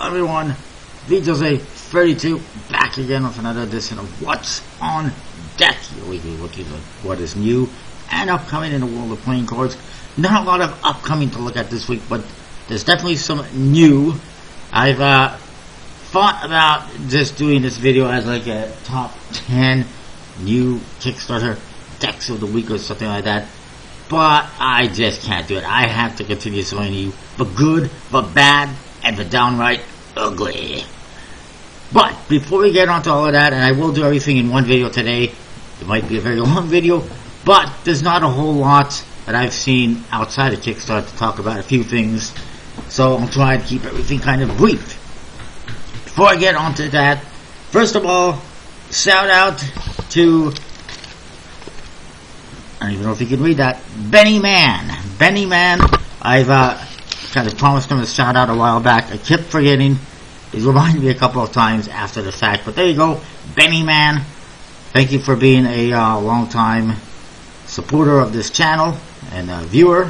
everyone, VJose32 back again with another edition of What's on Deck, your weekly look at what is new and upcoming in the world of playing cards. Not a lot of upcoming to look at this week, but there's definitely some new. I've thought about just doing this video as like a top 10 new Kickstarter decks of the week or something like that, but I just can't do it. I have to continue showing you the good, the bad, and the downright ugly. But before we get on to all of that, and I will do everything in one video today, it might be a very long video, but there's not a whole lot that I've seen outside of Kickstarter to talk about a few things, so I'll try to keep everything kind of brief. Before I get on to that, first of all, shout out to, I don't even know if you can read that, Benny Man. Benny Man, I've kind of promised him a shout out a while back. I kept forgetting. He's reminded me a couple of times after the fact, but there you go, Benny Man. Thank you for being a long time supporter of this channel and viewer.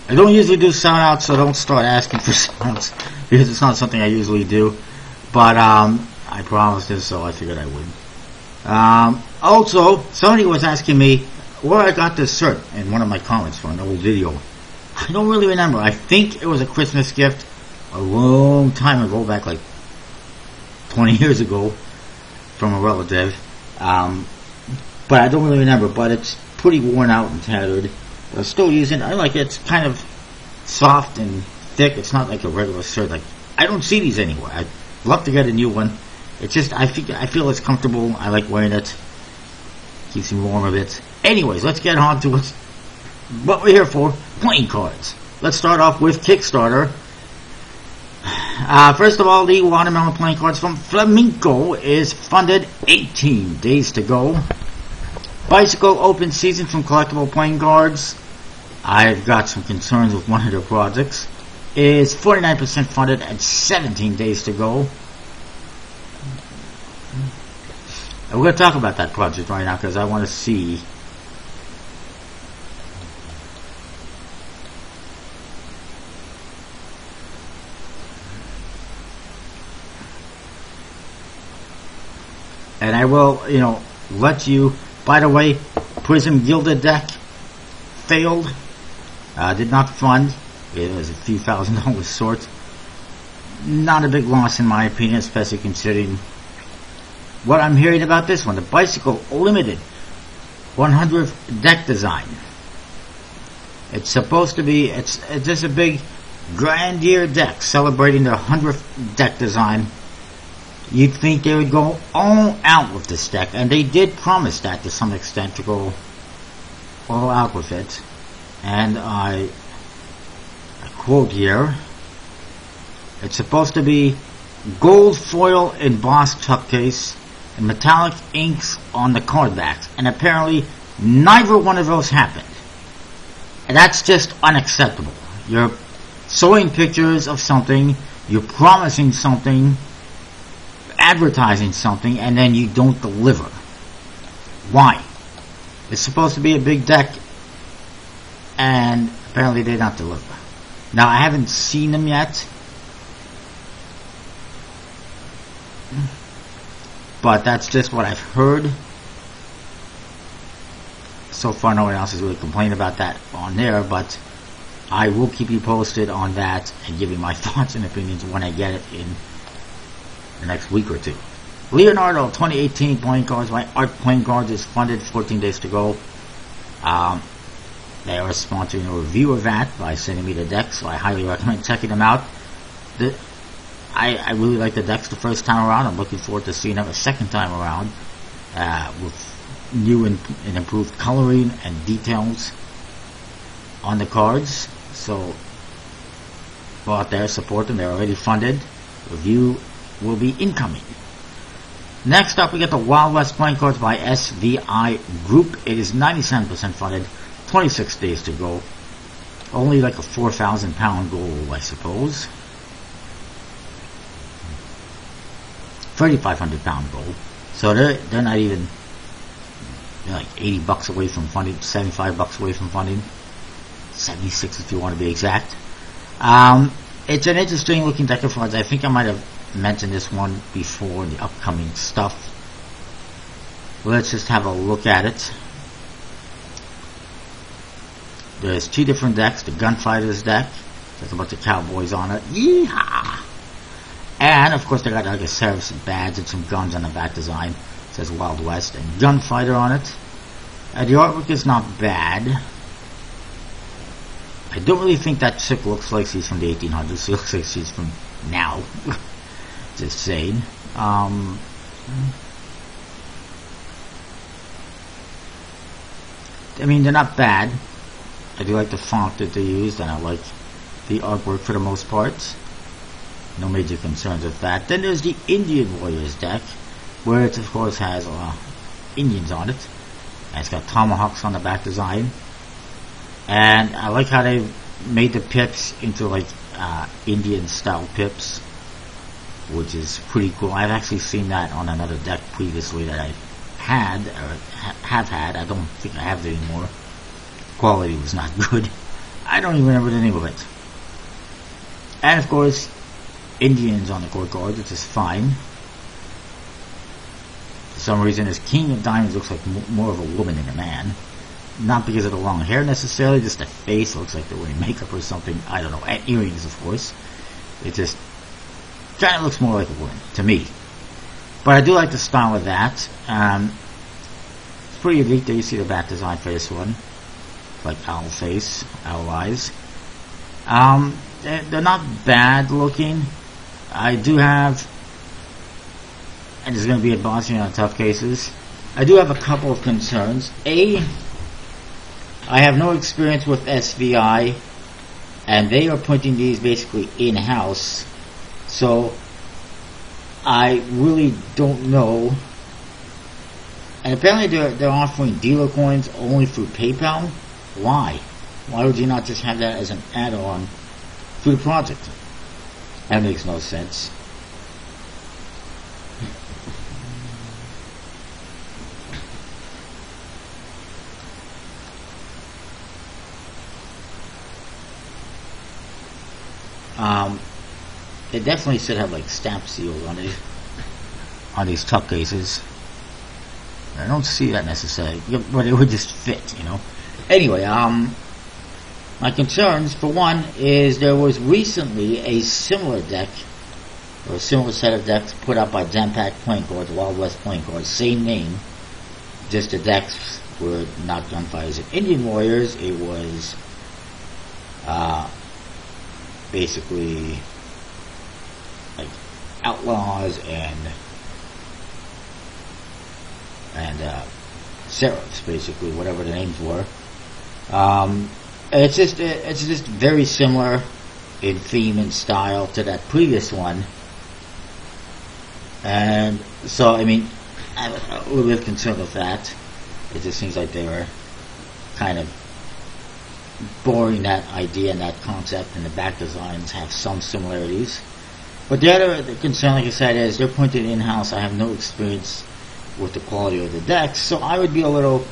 I don't usually do shout outs, so don't start asking for shout outs because it's not something I usually do, but I promised this, so I figured I would. Also, somebody was asking me where I got this shirt in one of my comments for an old video. I don't really remember. I think it was a Christmas gift a long time ago, back like 20 years ago, from a relative. But I don't really remember, but it's pretty worn out and tattered. But I'm still using it. I like it. It's kind of soft and thick. It's not like a regular shirt. Like, I don't see these anywhere. I'd love to get a new one. It's just, I feel it's comfortable. I like wearing it. Keeps me warm a bit. Anyways, let's get on to what we're here for, playing cards. Let's start off with Kickstarter. First of all, the watermelon playing cards from Flamenco is funded, 18 days to go. Bicycle open season from Collectible Playing Cards. I've got some concerns with one of their projects. Is 49% funded at 17 days to go. And we're going to talk about that project right now because I want to see and I will, let you. By the way, Prism Gilded deck failed. Did not fund. It was a few $1,000s short. Not a big loss in my opinion, especially considering what I'm hearing about this one. The Bicycle Limited 100th deck design. It's supposed to be, it's just a big grandeur deck celebrating their 100th deck design. You'd think they would go all out with this deck, and they did promise that to some extent, to go all out with it. And I quote here, it's supposed to be gold foil embossed tuck case and metallic inks on the card backs, and apparently neither one of those happened. And that's just unacceptable. You're showing pictures of something, you're promising something, advertising something, and then you don't deliver. Why? It's supposed to be a big deck, and apparently they don't deliver. Now, I haven't seen them yet, but that's just what I've heard. So far, no one else has really complained about that on there, but I will keep you posted on that and give you my thoughts and opinions when I get it in the next week or two. Leonardo 2018 playing cards by Art Playing Cards is funded, 14 days to go. They are sponsoring a review of that by sending me the deck, so I highly recommend checking them out. I really like the decks the first time around. I'm looking forward to seeing them a second time around with new and improved coloring and details on the cards. So go out there, support them. They're already funded. Review will be incoming. Next up, we get the Wild West playing cards by SVI Group. It is 97% funded, 26 days to go. Only like a 4,000 pound goal, I suppose. 3,500 pound goal. So they're not even, they're like $80 away from funding, $75 away from funding. 76 if you want to be exact. It's an interesting looking deck of cards. I think I might have mentioned this one before in the upcoming stuff. Let's just have a look at it. There's two different decks. The Gunfighters deck. There's a bunch of cowboys on it. Yeehaw! And of course they got like a service badge and some guns on the back design. It says Wild West and Gunfighter on it. The artwork is not bad. I don't really think that chick looks like she's from the 1800s. She looks like she's from now. Just saying. I mean, they're not bad. I do like the font that they used, and I like the artwork for the most part. No major concerns with that. Then there's the Indian Warriors deck, where it of course has Indians on it. And it's got tomahawks on the back design. And I like how they made the pips into like Indian style pips, which is pretty cool. I've actually seen that on another deck previously that I had, or have had. I don't think I have it anymore. Quality was not good. I don't even remember the name of it. And of course, Indians on the court card, which is fine. For some reason, this King of Diamonds looks like more of a woman than a man. Not because of the long hair necessarily, just the face looks like they're wearing makeup or something. I don't know. And earrings, of course. It just kind of looks more like a woman to me. But I do like the style of that. It's pretty unique that you see the back design for this one. Like owl face, owl eyes. They're not bad looking. I do have, and there's going to be a bossing on tough cases. I do have a couple of concerns. I have no experience with SVI, and they are printing these basically in-house, so I really don't know. And apparently they're offering dealer coins only through PayPal. Why? Why would you not just have that as an add-on to the project? That makes no sense. They definitely should have like stamp seals on it, on these tuck cases. I don't see that necessarily, but it would just fit, you know. Anyway, my concerns, for one, is there was recently a similar deck, or a similar set of decks put up by Zodiac Point, or the Wild West Point, or same name, just the decks were not Gunfighters and Indian Warriors. It was basically like outlaws and seraphs, basically, whatever the names were. It's just very similar in theme and style to that previous one, and so I mean, I'm a little bit concerned with that. It just seems like they were kind of borrowing that idea and that concept, and the back designs have some similarities. But the other concern, like I said, is they're printed in-house. I have no experience with the quality of the decks, so I would be a little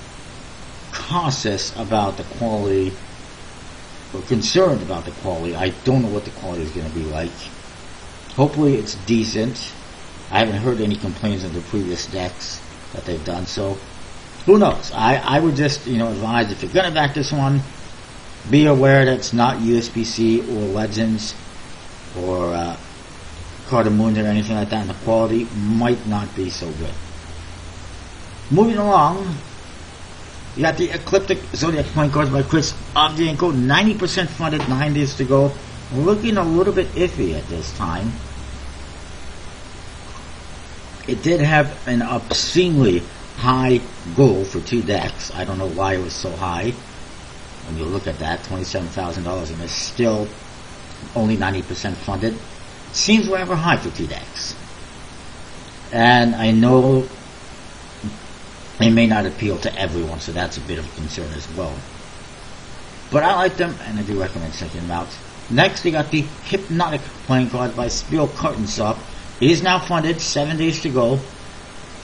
cautious about the quality, or concerned about the quality. I don't know what the quality is going to be like. Hopefully it's decent. I haven't heard any complaints of the previous decks that they've done, so who knows. I would just, advise, if you're going to back this one, be aware that it's not USPC or Legends or Cardamund or anything like that, and the quality might not be so good. Moving along, you got the Ecliptic Zodiac Point cards by Chris Avdienko, 90% funded, 9 days to go. Looking a little bit iffy at this time. It did have an obscenely high goal for 2 decks. I don't know why it was so high. When you look at that, $27,000, and it's still only 90% funded. Seems rather high for 2 decks. And I know they may not appeal to everyone, so that's a bit of a concern as well. But I like them, and I do recommend checking them out. Next, we got the Hypnotic playing card by Spiel Kartenshop. It is now funded, 7 days to go.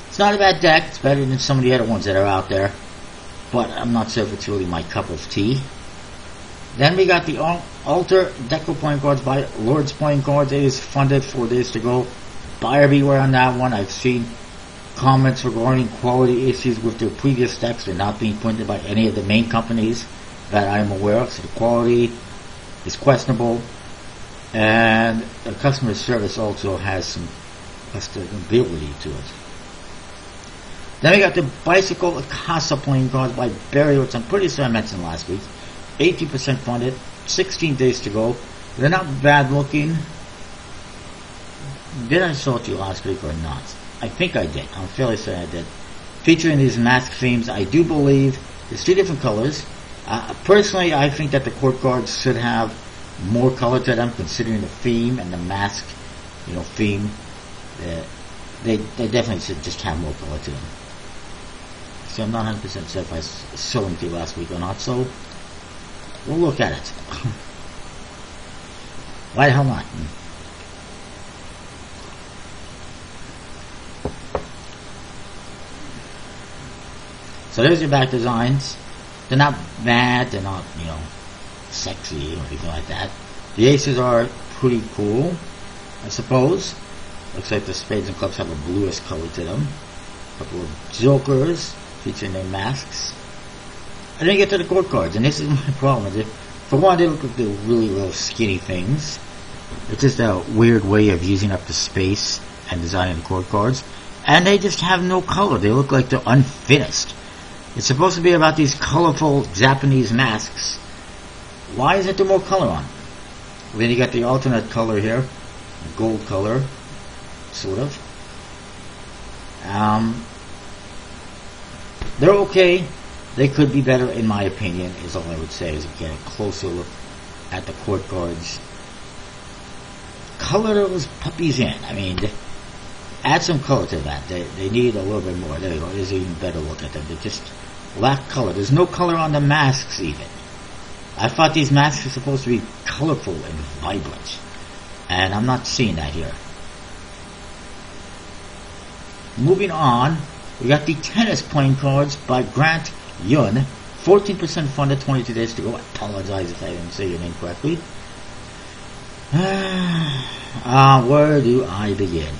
It's not a bad deck. It's better than some of the other ones that are out there, but I'm not sure if it's really my cup of tea. Then we got the Alter Deco Playing Cards by Lord's Playing Cards. It is funded 4 days to go. Buyer beware on that one. I've seen comments regarding quality issues with their previous decks. They're not being printed by any of the main companies that I'm aware of, so the quality is questionable, and the customer service also has some questionability to it. Then we got the Bicycle Casa Playing Cards by Barry, which I'm pretty sure I mentioned last week. 80% funded, 16 days to go. They're not bad looking. Did I show it to you last week or not? I think I did. I'm fairly certain I did. Featuring these mask themes, I do believe there's 2 different colors. Personally, I think that the court cards should have more color to them, considering the theme and the mask, theme. They definitely should just have more color to them. So I'm not 100% sure if I showed them to you last week or not, so we'll look at it. Why the hell not? So there's your back designs. They're not bad, they're not, sexy or anything like that. The aces are pretty cool, I suppose. Looks like the spades and clubs have a bluish color to them. A couple of jokers featuring their masks. And then you get to the court cards, and this is my problem with it. For one, they look like they're really little skinny things. It's just a weird way of using up the space and designing the court cards. And they just have no color. They look like they're unfinished. It's supposed to be about these colorful Japanese masks. Why isn't there more color on? Then you got the alternate color here, gold color, sort of. They're okay. They could be better, in my opinion, is all I would say, as you get a closer look at the court cards. Color those puppies in. I mean, add some color to that. They need a little bit more. There you go. There's an even better look at them. They just lack color. There's no color on the masks even. I thought these masks were supposed to be colorful and vibrant, and I'm not seeing that here. Moving on, we got the Tennis Playing Cards by Grant Yun. 14% funded, 22 days to go. I apologize if I didn't say your name correctly. Where do I begin?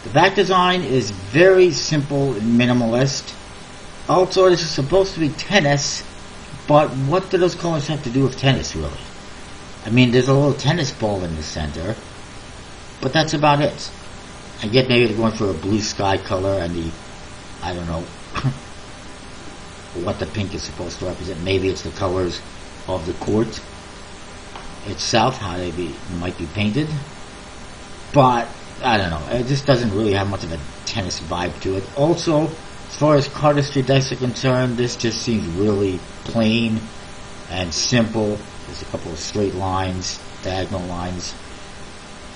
The back design is very simple and minimalist. Also, this is supposed to be tennis, but what do those colors have to do with tennis, really? I mean, there's a little tennis ball in the center, but that's about it. I get maybe they're going for a blue sky color and the, I don't know, what the pink is supposed to represent. Maybe it's the colors of the court itself, how they might be painted. But I don't know. It just doesn't really have much of a tennis vibe to it. Also, as far as cardistry decks are concerned, this just seems really plain and simple. There's a couple of straight lines, diagonal lines.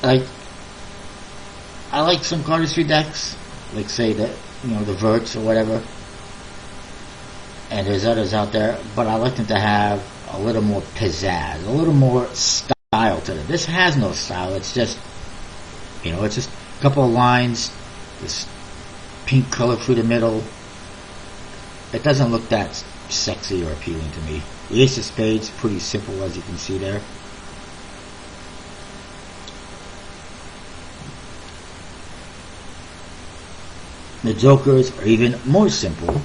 I like some cardistry decks, like say the Verts or whatever. And there's others out there, but I like them to have a little more pizzazz, a little more style to them. This has no style. It's just, it's just a couple of lines, this pink color through the middle. It doesn't look that sexy or appealing to me. The Ace of Spades, pretty simple as you can see there. The Jokers are even more simple.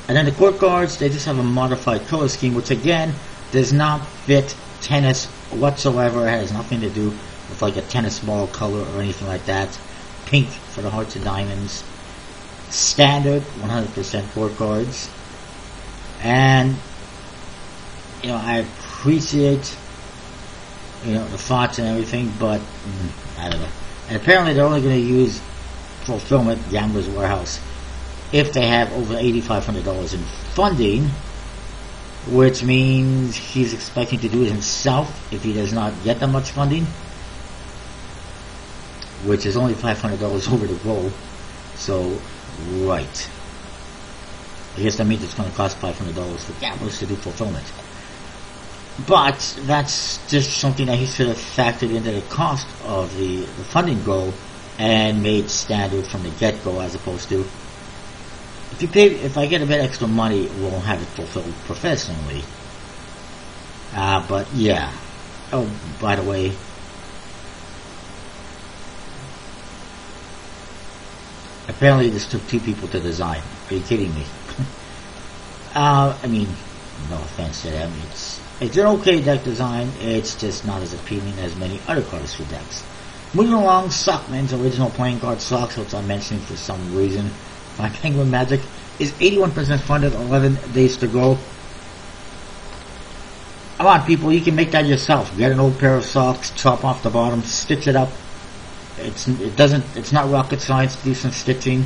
And then the court cards, they just have a modified color scheme, which again does not fit tennis whatsoever. It has nothing to do with like a tennis ball color or anything like that. Pink for the hearts and diamonds. Standard 100% court cards. And I appreciate the thoughts and everything, but I don't know. And apparently they're only going to use fulfillment, Gambler's Warehouse, if they have over $8,500 in funding, which means he's expecting to do it himself if he does not get that much funding, which is only $500 over the goal. So, right. I guess that means it's going to cost $500 for gamblers to do fulfillment. But that's just something that he should have factored into the cost of the funding goal and made standard from the get-go, as opposed to if I get a bit extra money, we'll have it fulfilled professionally. But yeah. Oh, by the way, apparently this took 2 people to design. Are you kidding me? I mean, no offense to them. It's an okay deck design. It's just not as appealing as many other cardistry decks. Moving along, Sockman's original playing card Socks, which I'm mentioning for some reason. My Kangaroo Magic is 81% funded, 11 days to go. Come on, people, you can make that yourself. Get an old pair of socks, chop off the bottom, stitch it up. It's not rocket science to do some stitching,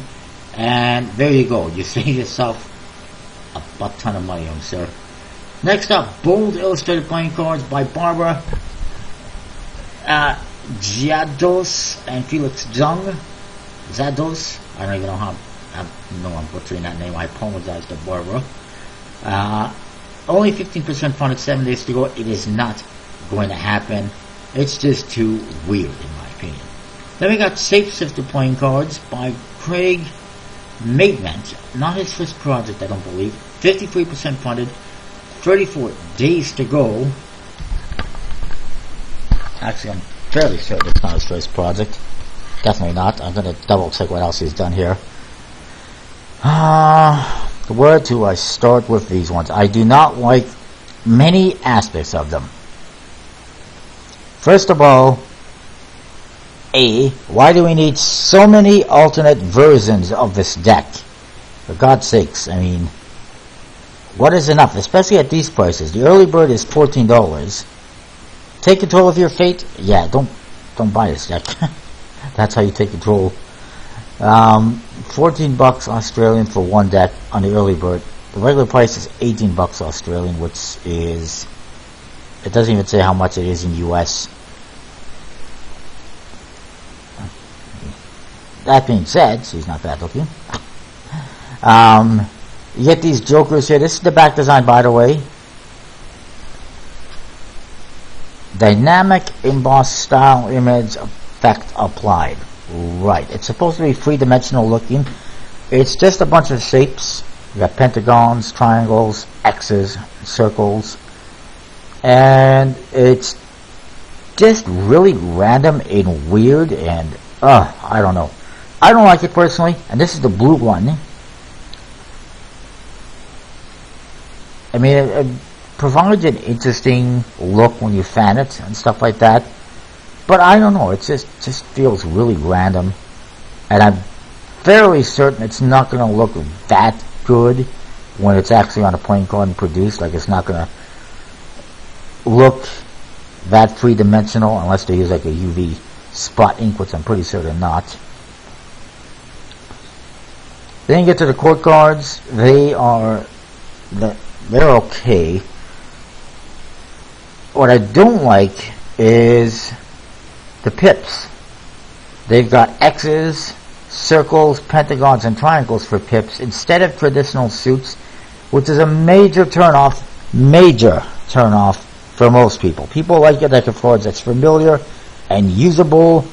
and there you go. You save yourself a butt ton of money, sir. Next up, bold illustrated playing cards by Barbara Giados and Felix Jung. Zados. I don't even know how. I'm butchering that name. I apologize to Barbara. Only 15% funded, 7 days to go. It is not going to happen. It's just too weird, in my opinion. Then we got Shapeshifter playing cards by Craig Maitland. Not his first project, I don't believe. 53% funded, 34 days to go. Actually, I'm fairly certain it's not his first project. Definitely not. I'm going to double check what else he's done here. Where do I start with these ones? I do not like many aspects of them. First of all, why do we need so many alternate versions of this deck? For God's sakes, I mean, what is enough? Especially at these prices. The early bird is $14. Take control of your fate? Yeah, don't buy this deck. That's how you take control. $14 Australian for one deck on the early bird. The regular price is $18 Australian, which is, it doesn't even say how much it is in US. That being said, she's not bad looking. You get these jokers here. This is the back design, by the way. Dynamic embossed style image effect applied. Right. It's supposed to be three-dimensional looking. It's just a bunch of shapes. You got pentagons, triangles, X's, circles. And it's just really random and weird, and I don't know. I don't like it personally, and this is the blue one. I mean, it provides an interesting look when you fan it and stuff like that. But I don't know, it just feels really random. And I'm fairly certain it's not going to look that good when it's actually on a playing card and produced. Like, it's not going to look that three-dimensional unless they use like a UV spot ink, which I'm pretty sure they're not. Then you get to the court cards. They're okay. What I don't like is the pips. They've got X's, circles, pentagons, and triangles for pips instead of traditional suits, which is a major turnoff for most people. People like a deck of cards that's familiar and usable.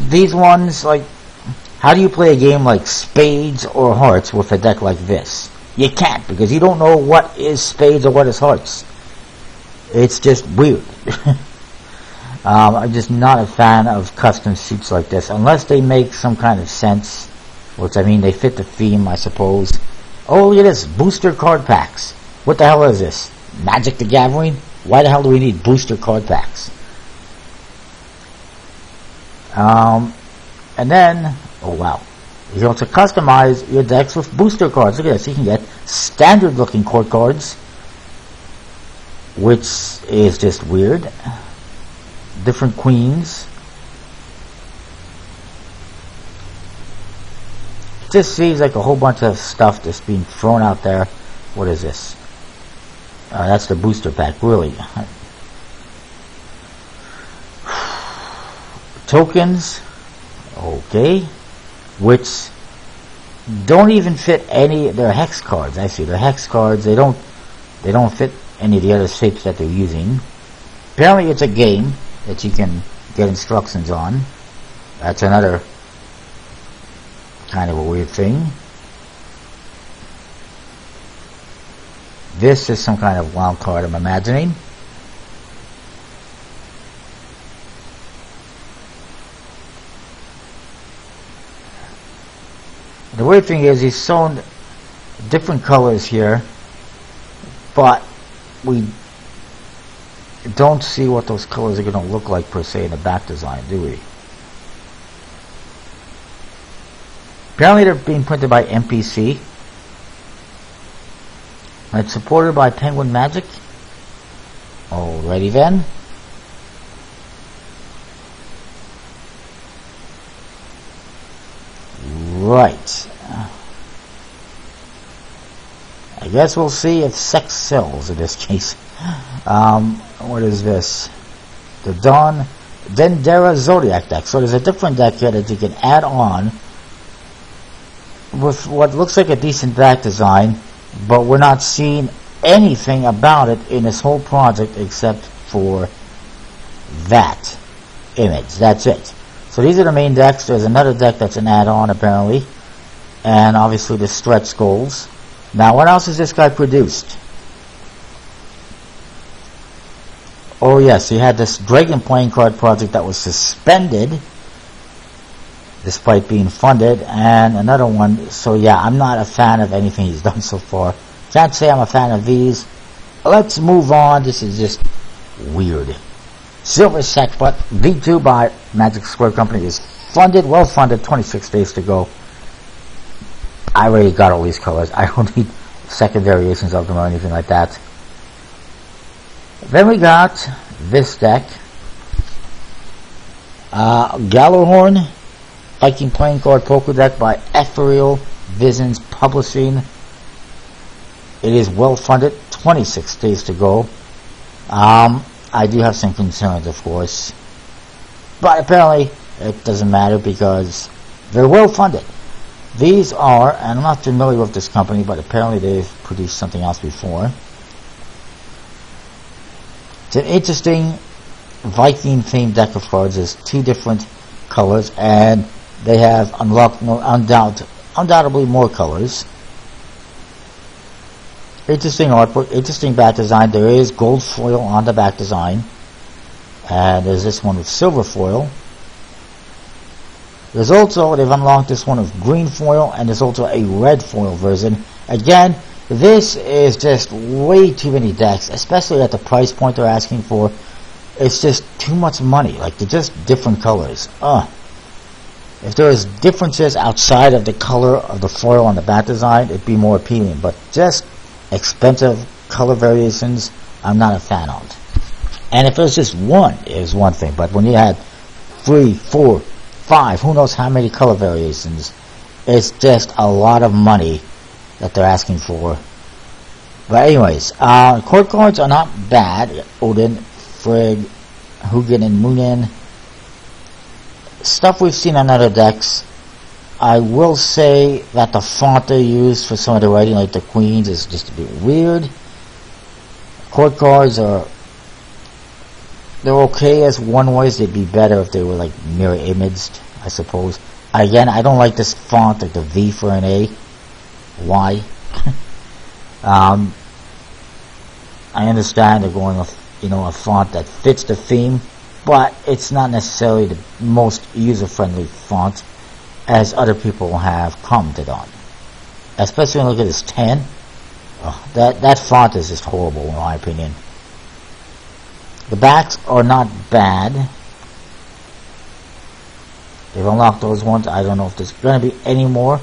These ones, like, how do you play a game like Spades or Hearts with a deck like this? You can't, because you don't know what is Spades or what is Hearts. It's just weird. I'm just not a fan of custom suits like this, unless they make some kind of sense, which, I mean, they fit the theme, I suppose. Oh, look at this, booster card packs. What the hell is this? Magic the Gathering? Why the hell do we need booster card packs? And then, oh wow, you can also customize your decks with booster cards. Look at this, you can get standard looking court cards, which is just weird. Different queens. It just seems like a whole bunch of stuff just being thrown out there. What is this? That's the booster pack, really. Tokens, okay, which don't even fit any. They're hex cards. I see, they're hex cards. They don't fit any of the other shapes that they're using. Apparently, it's a game that you can get instructions on. That's another kind of a weird thing. This is some kind of wild card, I'm imagining. The weird thing is he's shown different colors here, but we don't see what those colors are going to look like per se in the back design, do we? Apparently they're being printed by MPC. And it's supported by Penguin Magic. Alrighty then. Right. I guess we'll see if sex sells in this case. What is this? The Dendera Zodiac deck. So there's a different deck here that you can add on with what looks like a decent back design, but we're not seeing anything about it in this whole project except for that image. That's it. So these are the main decks. There's another deck that's an add-on apparently, and obviously the stretch goals. Now what else has this guy produced? Oh yes, he had this Dragon playing card project that was suspended despite being funded, and another one. So yeah, I'm not a fan of anything he's done so far. Can't say I'm a fan of these. Let's move on. This is just weird. Silver Set Butt V2 by Magic Square Company is funded, well funded, 26 days to go. I already got all these colors. I don't need second variations of them or anything like that. Then we got this deck. Gallowhorn Viking Playing Card Poker Deck by Ethereal Visions Publishing. It is well funded, 26 days to go. I do have some concerns, of course, but apparently it doesn't matter because they're well funded. These are, and I'm not familiar with this company, but apparently they've produced something else before. It's an interesting Viking themed deck of cards. There's two different colors, and they have unlocked undoubtedly more colors. Interesting artwork, interesting back design. There is gold foil on the back design, and there's this one with silver foil. There's also, they've unlocked this one with green foil, and there's also a red foil version. Again, this is just way too many decks, especially at the price point they're asking for. It's just too much money. Like, they're just different colors. If there was differences outside of the color of the foil on the back design, it'd be more appealing. But just expensive color variations, I'm not a fan of. And if it was just one, it was one thing. But when you had 3, 4, 5, who knows how many color variations, it's just a lot of money that they're asking for. But anyways, court cards are not bad. Odin, Frigg, Hugin, and Moonin. Stuff we've seen on other decks. I will say that the font they use for some of the writing, like the Queens, is just a bit weird. Court cards are, they're okay as one ways. They'd be better if they were like mirror imaged, I suppose. Again, I don't like this font, like the V for an A. Why? I understand they're going with, a font that fits the theme, but it's not necessarily the most user-friendly font, as other people have commented on. Especially when you look at this 10. That font is just horrible in my opinion. The backs are not bad. They've unlocked those ones. I don't know if there's going to be any more.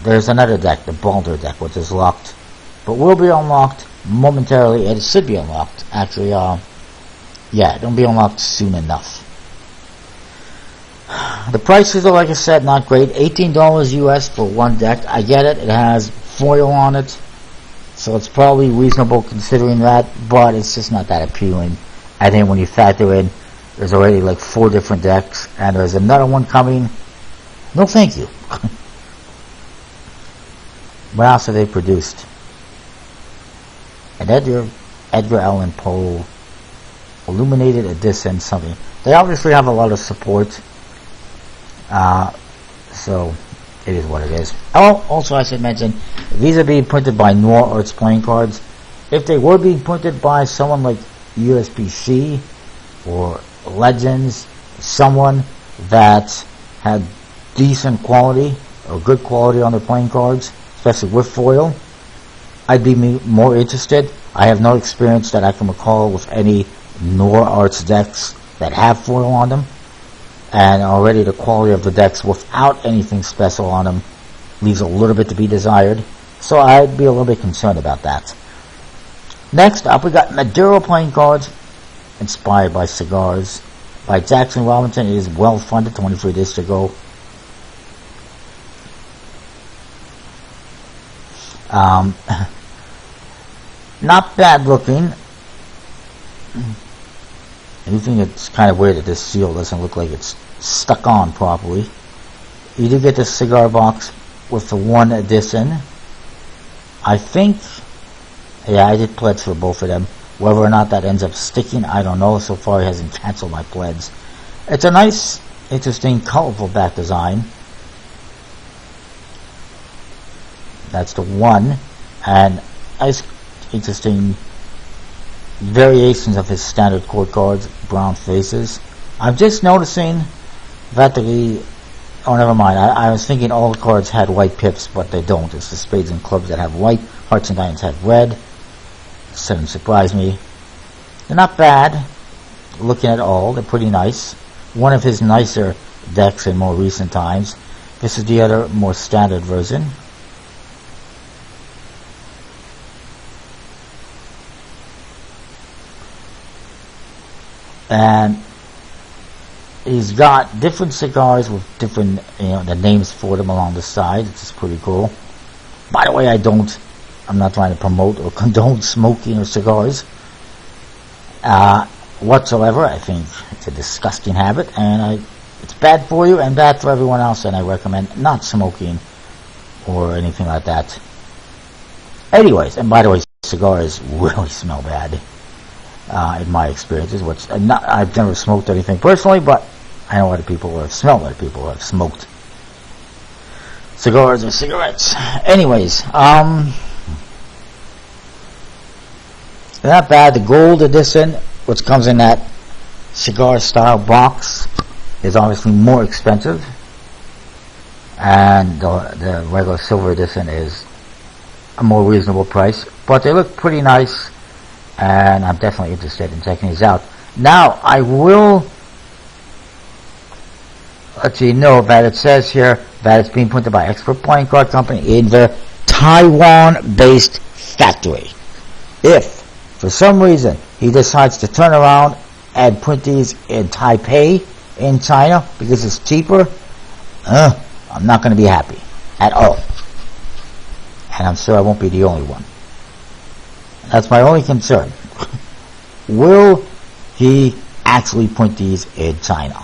There's another deck, the Balder deck, which is locked, but will be unlocked momentarily. It should be unlocked, actually. Yeah, it'll be unlocked soon enough. The prices are, like I said, not great. $18 US for one deck. I get it. It has foil on it, so it's probably reasonable considering that, but it's just not that appealing. I think when you factor in there's already like 4 different decks, and there's another one coming. No thank you. What else have they produced? An Edgar Allan Poe Illuminated Edition something. They obviously have a lot of support. So it is what it is. Oh, also I should mention, these are being printed by Noir Arts playing cards. If they were being printed by someone like USBC or Legends, someone that had decent quality or good quality on their playing cards, especially with foil, I'd be more interested. I have no experience that I can recall with any Noir Arts decks that have foil on them, and already the quality of the decks without anything special on them leaves a little bit to be desired, so I'd be a little bit concerned about that. Next up, we got Maduro playing cards inspired by cigars by Jackson Robinson. It is well funded, 23 days to go. Not bad looking. I think it's kind of weird that this seal doesn't look like it's stuck on properly. You do get this cigar box with the one edition. I think, yeah, I did pledge for both of them. Whether or not that ends up sticking, I don't know. So far, he hasn't canceled my pledge. It's a nice, interesting, colorful back design. That's the one. And nice, interesting variations of his standard court cards, brown faces. I'm just noticing that oh, never mind. I was thinking all the cards had white pips, but they don't. It's the spades and clubs that have white. Hearts and diamonds have red. Doesn't surprise me. They're not bad. Looking at all, they're pretty nice. One of his nicer decks in more recent times. This is the other, more standard version. And he's got different cigars with different, the names for them along the side, which is pretty cool. By the way, I'm not trying to promote or condone smoking or cigars whatsoever. I think it's a disgusting habit, and it's bad for you and bad for everyone else, and I recommend not smoking or anything like that. Anyways, and by the way, cigars really smell bad. In my experiences, which I've never smoked anything personally, but I know other people who have smelled other people who have smoked cigars or cigarettes. Anyways, not bad. The gold edition, which comes in that cigar style box, is obviously more expensive, and the regular silver edition is a more reasonable price, but they look pretty nice. And I'm definitely interested in checking these out. Now, I will let you know that it says here that it's being printed by Expert Playing Card Company in the Taiwan-based factory. If, for some reason, he decides to turn around and print these in Taipei, in China, because it's cheaper, I'm not going to be happy at all. And I'm sure I won't be the only one. That's my only concern. Will he actually print these in China?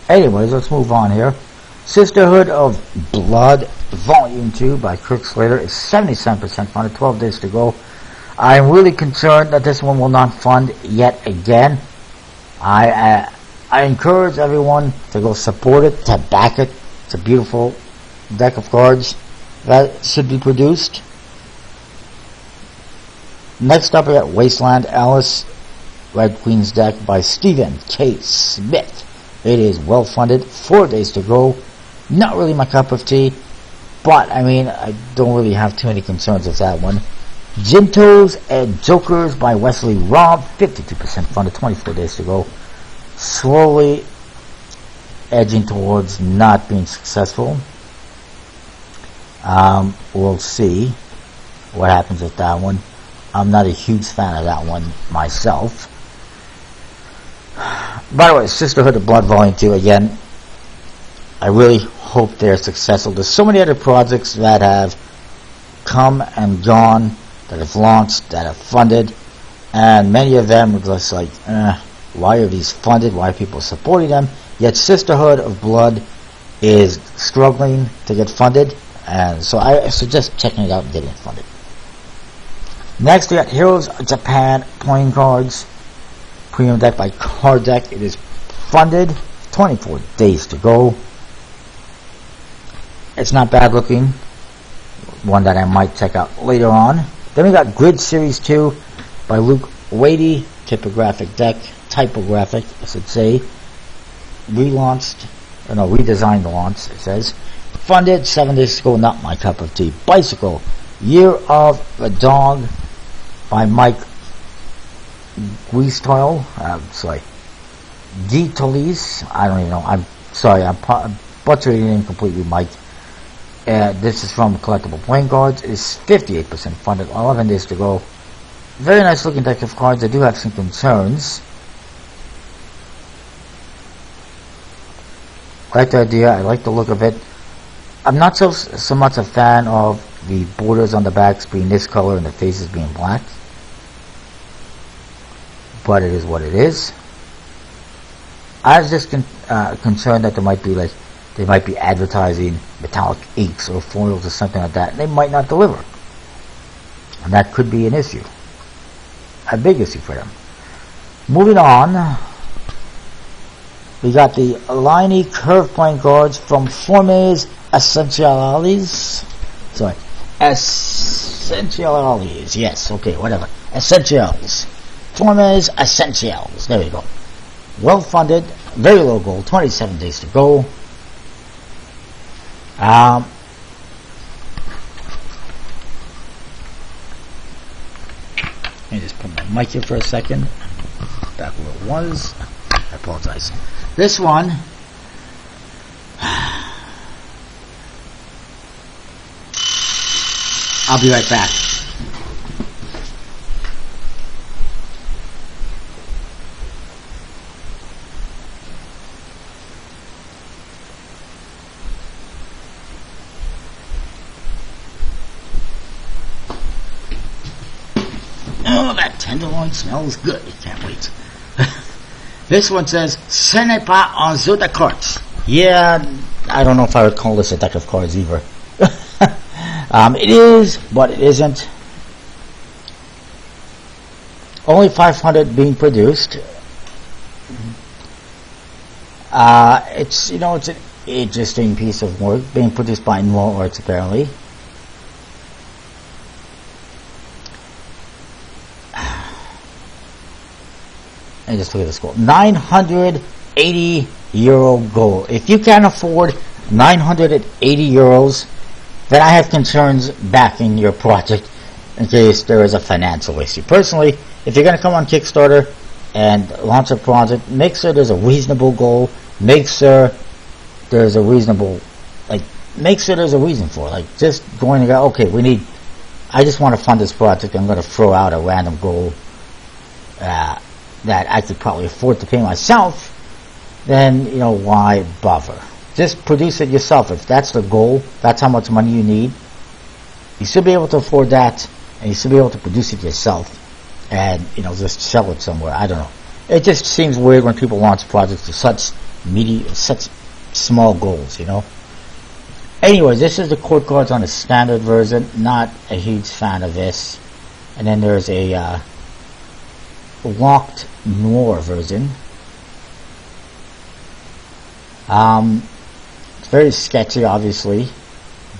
Anyways, let's move on here. Sisterhood of Blood, Volume 2 by Kirk Slater is 77% funded, 12 days to go. I'm really concerned that this one will not fund yet again. I encourage everyone to go support it, to back it. It's a beautiful deck of cards that should be produced. Next up, we got Wasteland Alice, Red Queen's deck by Stephen K. Smith. It is well funded, 4 days to go. Not really my cup of tea, but I mean, I don't really have too many concerns with that one. Jintos and Jokers by Wesley Robb, 52% funded, 24 days to go. Slowly edging towards not being successful. We'll see. what happens with that one. I'm not a huge fan of that one myself. By the way, Sisterhood of Blood Volume 2, again, I really hope they're successful. There's so many other projects that have come and gone, that have launched, that have funded, and many of them are just like, why are these funded? Why are people supporting them? Yet Sisterhood of Blood is struggling to get funded, and so I suggest checking it out and getting it funded. Next, we got Heroes of Japan playing cards. Premium deck by Card Deck. It is funded. 24 days to go. It's not bad looking. One that I might check out later on. Then we got Grid Series 2 by Luke Wadey. Typographic deck. Typographic, I should say. Redesigned the launch, it says. Funded 7 days to go. Not my cup of tea. Bicycle. Year of the Dog by Mike Guistoil. Guitolis. I don't even know. I'm sorry. I'm butchering it completely, Mike. This is from Collectible Playing Cards. It's 58% funded. 11 days to go. Very nice looking deck of cards. I do have some concerns. I like the idea. I like the look of it. I'm not so much a fan of the borders on the backs being this color and the faces being black. But it is what it is. I was just concerned that they might be advertising metallic inks or foils or something like that, and they might not deliver. And that could be an issue. A big issue for them. Moving on, we got the Liney Curve playing cards from Formes Essentiales. Essentiales. Yes, okay, whatever. Essentiales. Formes Essentiales. There we go. Well funded, very low goal, 27 days to go. Let me just put my mic here for a second. Back where it was. I apologize. This one, I'll be right back. Oh, that tenderloin smells good. Can't wait. This one says, Ce n'est pas un jeu de cartes. Yeah, I don't know if I would call this a deck of cards either. It is, but it isn't. Only 500 being produced. It's an interesting piece of work being produced by Noir Arts apparently. And just look at this goal. 980 euro goal. If you can't afford 980 euros, then I have concerns backing your project in case there is a financial issue. Personally, if you're going to come on Kickstarter and launch a project, make sure there's a reasonable goal. Make sure there's a reason for it. Just going to go, okay, I just want to fund this project. I'm going to throw out a random goal that I could probably afford to pay myself, then, why bother? Just produce it yourself. If that's the goal, that's how much money you need, you should be able to afford that, and you should be able to produce it yourself, and, just sell it somewhere. I don't know. It just seems weird when people launch projects to such small goals, Anyways, this is the court cards on the standard version. Not a huge fan of this. And then there's a locked Noir version. It's very sketchy, obviously.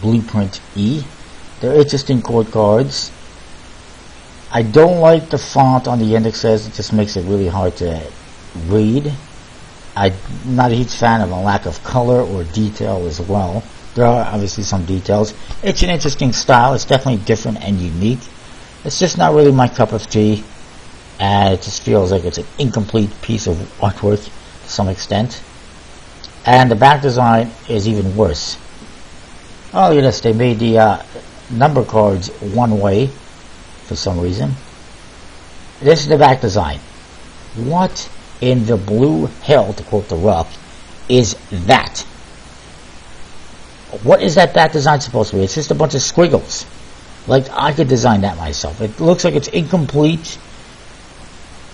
Blueprint E. They're interesting court cards. I don't like the font on the indexes. It just makes it really hard to read. I'm not a huge fan of a lack of color or detail as well. There are obviously some details. It's an interesting style. It's definitely different and unique. It's just not really my cup of tea. And it just feels like it's an incomplete piece of artwork to some extent. And the back design is even worse. Oh, look at this. They made the number cards one way for some reason. This is the back design. What in the blue hell, to quote The Rock, is that? What is that back design supposed to be? It's just a bunch of squiggles. Like, I could design that myself. It looks like it's incomplete.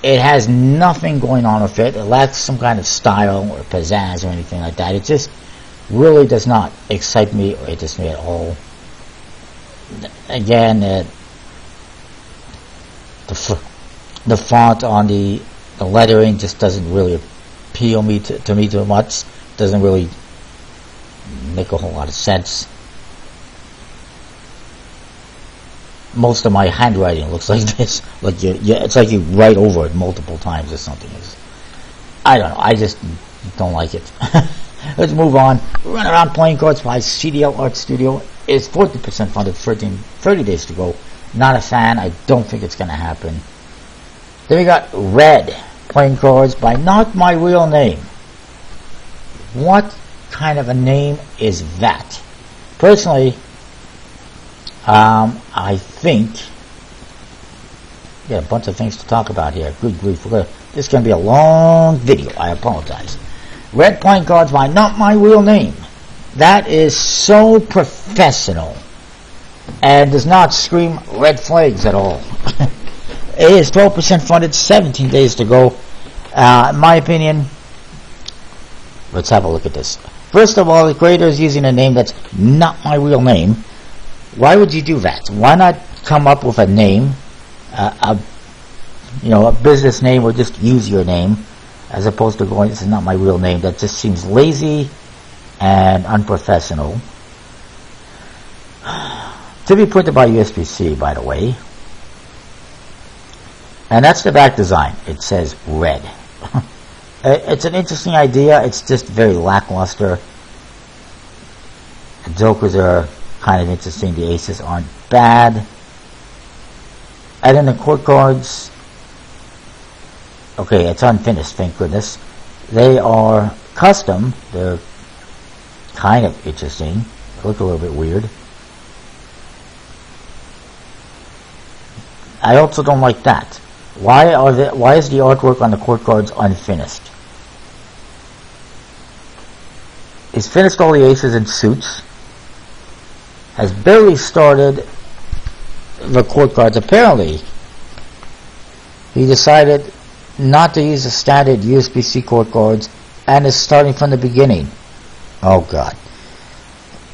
It has nothing going on with it. It lacks some kind of style or pizzazz or anything like that. It just really does not excite me or interest me at all. Again, the font on the lettering just doesn't really appeal to me too much. Doesn't really make a whole lot of sense. Most of my handwriting looks like this. Like it's like you write over it multiple times or something. I don't know. I just don't like it. Let's move on. Run Around Playing Cards by CDL Art Studio is 40% funded, 30 days to go. Not a fan. I don't think it's going to happen. Then we got Red Playing Cards by Not My Real Name. What kind of a name is that? Personally, I think a bunch of things to talk about here. Good grief. This is going to be a long video. I apologize. Red Playing Cards by Not My Real Name. That is so professional and does not scream red flags at all. It is 12% funded, 17 days to go. In my opinion, let's have a look at this. First of all, the creator is using a name that's not my real name. Why would you do that? Why not come up with a name, a business name, or just use your name, as opposed to going, this is not my real name? That just seems lazy and unprofessional. To be printed by USPC, by the way. And that's the back design. It says red. It's an interesting idea. It's just very lackluster. The jokers are kind of interesting. The aces aren't bad. And then the court cards, okay, it's unfinished, thank goodness. They are custom. They're kind of interesting. They look a little bit weird. I also don't like that. Why is the artwork on the court cards unfinished? He's finished all the aces and suits. Has barely started the court cards. Apparently, he decided not to use the standard USPC court cards and is starting from the beginning. Oh God.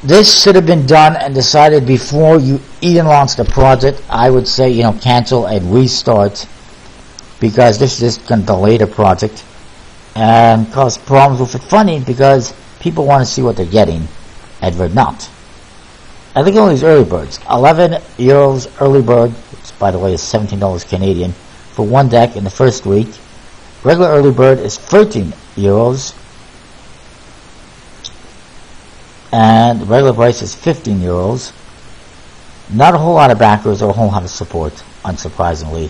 This should have been done and decided before you even launched the project. I would say, cancel and restart, because this is going to delay the project and cause problems with the funding, because people want to see what they're getting and they're not. I think all these early birds, €11 early bird, which by the way is $17 Canadian, for one deck in the first week. Regular early bird is €13. And regular price is €15. Not a whole lot of backers or a whole lot of support, unsurprisingly.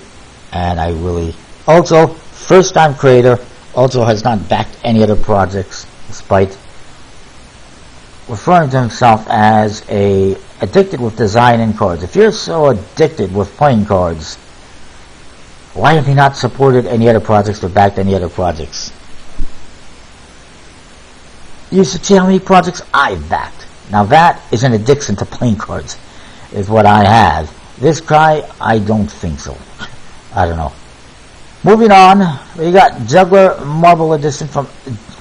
And I really... Also, first-time creator, also has not backed any other projects, despite referring to himself as addicted with designing cards. If you're so addicted with playing cards, why have you not supported any other projects or backed any other projects? You should see how many projects I've backed. Now that is an addiction to playing cards, is what I have. This guy, I don't think so. I don't know. Moving on, we got Juggler Marble Edition from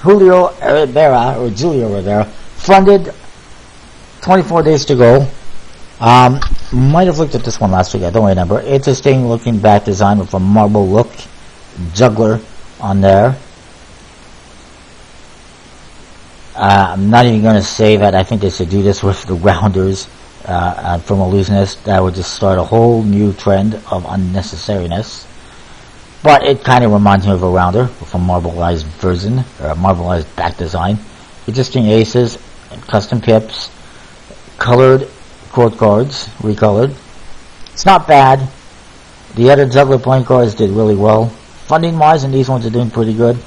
Julio Rivera, funded, 24 days to go. Might have looked at this one last week, I don't remember. Interesting looking back design with a marble look. Juggler on there. I'm not even going to say that I think they should do this with the rounders from Illusionist. That would just start a whole new trend of unnecessariness. But it kind of reminds me of a rounder with a marbleized version, or a marbleized back design. Interesting aces, and custom pips, colored court cards, recolored. It's not bad. The other Juggler playing cards did really well. Funding wise, and these ones are doing pretty good.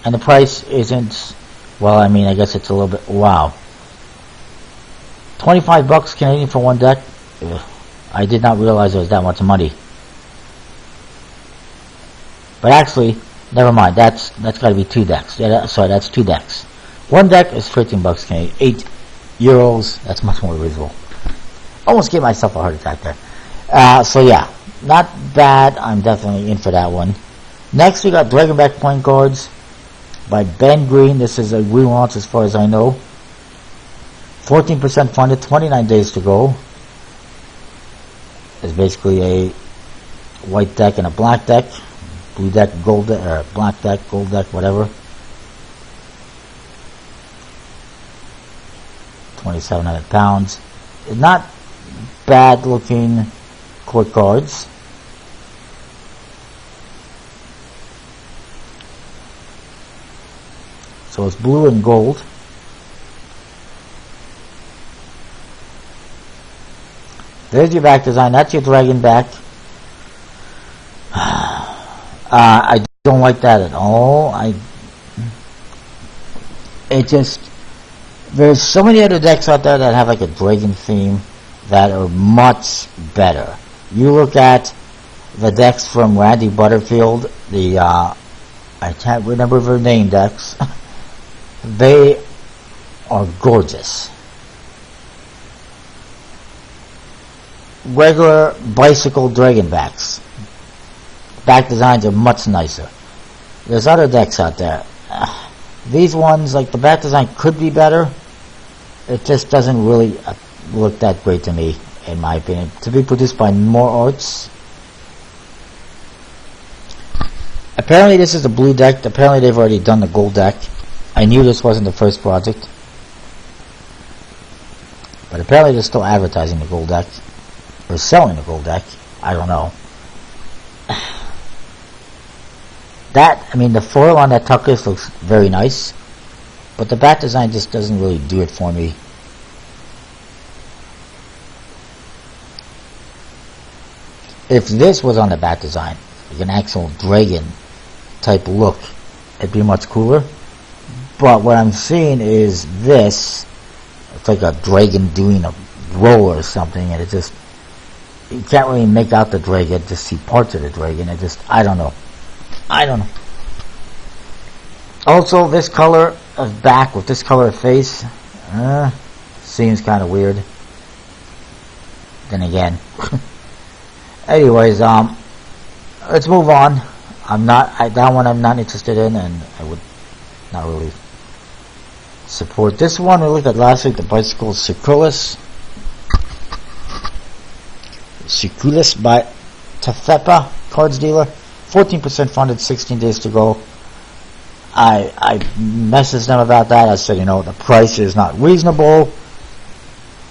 And the price isn't, well, I mean, I guess it's a little bit, wow. $25 Canadian for one deck. I did not realize there was that much money. But actually, never mind. That's got to be 2 decks. Yeah, sorry, that's 2 decks. 1 deck is 13 bucks Canadian. 8 euros. That's much more reasonable. Almost gave myself a heart attack there. So yeah, not bad. I'm definitely in for that one. Next, we got Dragonback Point Cards by Ben Green. This is a relaunch as far as I know. 14% funded, 29 days to go. It's basically a white deck and a black deck. Blue deck, gold deck, or black deck, gold deck, whatever. 2,700 pounds. Not bad looking court cards. So it's blue and gold. There's your back design. That's your dragon back. I don't like that at all. There's so many other decks out there that have like a dragon theme that are much better. You look at the decks from Randy Butterfield, I can't remember their name decks. They are gorgeous. Regular bicycle dragon backs. Back designs are much nicer. There's other decks out there. These ones, like the back design could be better. It just doesn't really look that great to me, in my opinion. To be produced by More Arts. Apparently this is the blue deck. Apparently they've already done the gold deck. I knew this wasn't the first project. But apparently they're still advertising the gold deck. Or selling the gold deck. I don't know. The foil on that Tuckers looks very nice. But the back design just doesn't really do it for me. If this was on the back design, like an actual dragon type look, it'd be much cooler. But what I'm seeing is this. It's like a dragon doing a roll or something, and it just, you can't really make out the dragon, just see parts of the dragon. I don't know. Also, this color of back with this color of face seems kind of weird. Then again. Anyways, let's move on. That one I'm not interested in, and I would not really support. This one we looked at last week, the bicycle Circulus by Tafepa Cards Dealer. 14% funded, 16 days to go. I messaged them about that. I said, the price is not reasonable.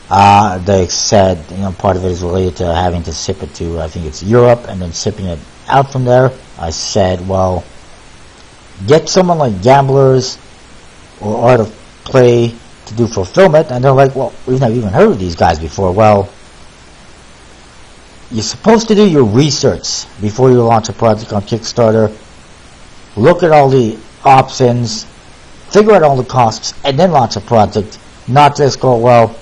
They said, part of it is related to having to ship it to, I think it's Europe, and then shipping it out from there. I said, well, get someone like Gamblers or Art of Play to do fulfillment. And they're like, well, we've never even heard of these guys before. Well, you're supposed to do your research before you launch a project on Kickstarter. Look at all the options, figure out all the costs, and then launch a project. Not just go, well,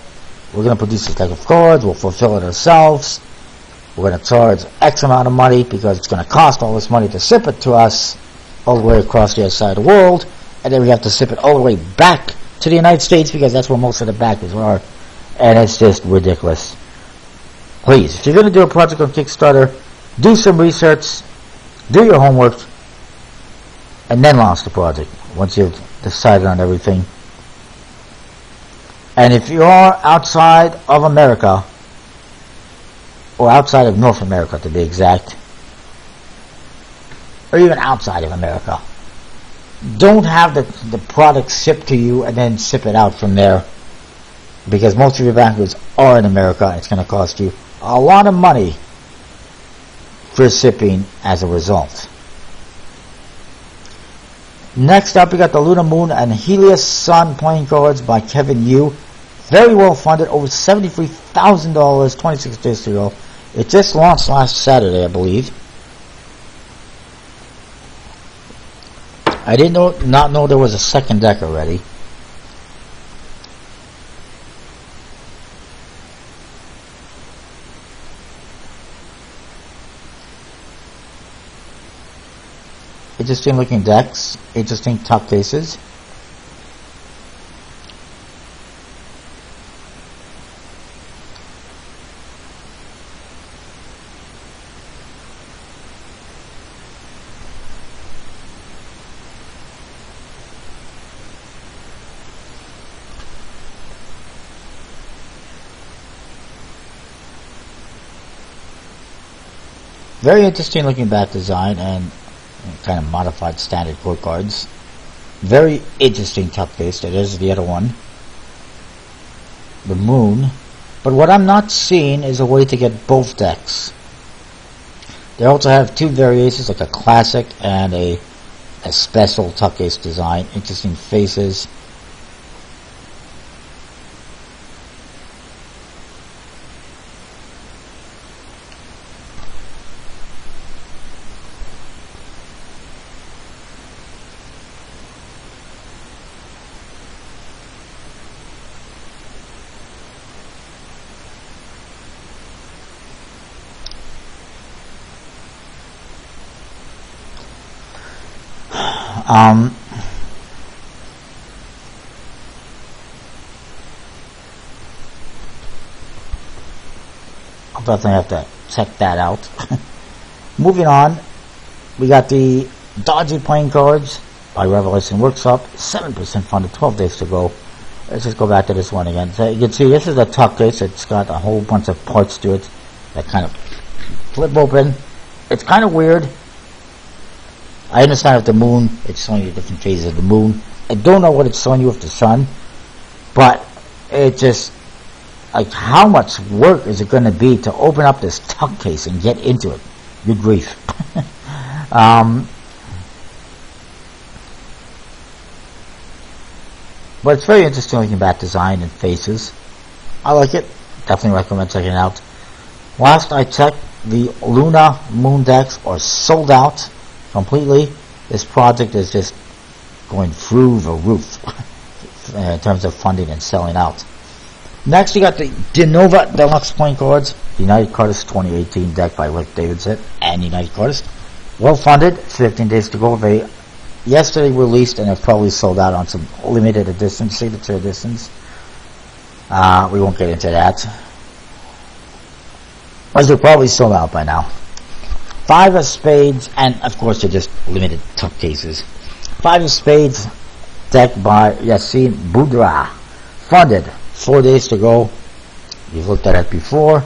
we're going to produce this deck of cards, we'll fulfill it ourselves, we're going to charge X amount of money because it's going to cost all this money to ship it to us all the way across the other side of the world, and then we have to ship it all the way back to the United States because that's where most of the backers are, and it's just ridiculous. Please, if you're going to do a project on Kickstarter, do some research, do your homework, and then launch the project once you've decided on everything. And if you are outside of America, or outside of North America to be exact, or even outside of America, don't have the product shipped to you and then ship it out from there, because most of your backers are in America. It's going to cost you a lot of money for shipping as a result. Next up, we got the Luna Moon and Helios Sun playing cards by Kevin Yu. Very well funded, over $73,000, 26 days to go. It just launched last Saturday, I believe. I did not know there was a second deck already. interesting looking decks, interesting tuck cases. Very interesting looking back design and kind of modified standard court cards. Very interesting tuck case. That is the other one. The moon. But what I'm not seeing is a way to get both decks. They also have two variations, like a classic and a special tuck case design. Interesting faces. I'll definitely have to check that out. Moving on, we got the Dodgy Playing Cards by Revelation Workshop. 7% funded, 12 days to go. Let's just go back to this one again. So you can see this is a tuck case. It's got a whole bunch of parts to it that kind of flip open. It's kind of weird. I understand with the moon, it's showing you different phases of the moon. I don't know what it's showing you with the sun, but it just, like, how much work is it going to be to open up this tuck case and get into it? Good grief. But it's very interesting looking back design and faces. I like it. Definitely recommend checking it out. Last I checked, the Luna Moon decks are sold out completely. This project is just going through the roof in terms of funding and selling out. Next, you got the Denova Deluxe Playing Cards, United Cardists 2018 deck by Rick Davidson and United Cardists. Well funded, 15 days to go. They yesterday released and have probably sold out on some limited editions, signature editions. We won't get into that, as they're probably sold out by now. 5 of Spades, and of course they're just limited tuck cases. 5 of Spades deck by Yassine Boudra. Funded, 4 days to go. You've looked at it before.